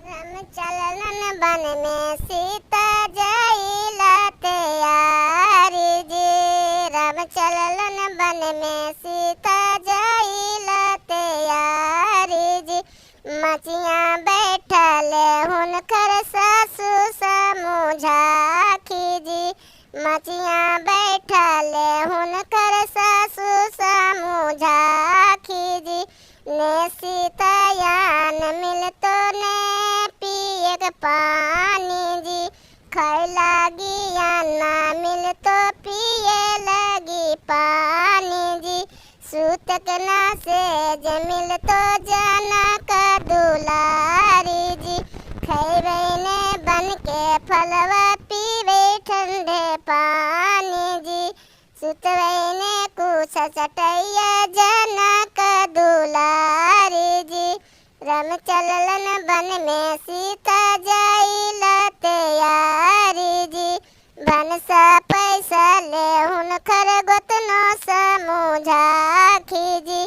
राम चललन वन में सीता जाइला तैयारी जी। राम चललन वन में सीता जाइला तैयारी जी। मचिया बैठल हुनकर सासु समझाखी जी। मचिया बैठल हुनकर सासु समझाखी जी। ने सीतायान मिलतो ने पिए के पानी जी। खाए लागी अन्ना मिलतो पिए लगी पानी जी। सूतक ना सेज मिलतो जनक दुलारी जी। खैबे ने बन के फलवा पीवे ठंडे पानी जी। सुतवे ने कुछ चटैया जनक दुलारी जी। राम चललन वन में सीता जाइला तैयारी जी। भनसा पैसा ले हुनकर गोतनो समझाखी जी।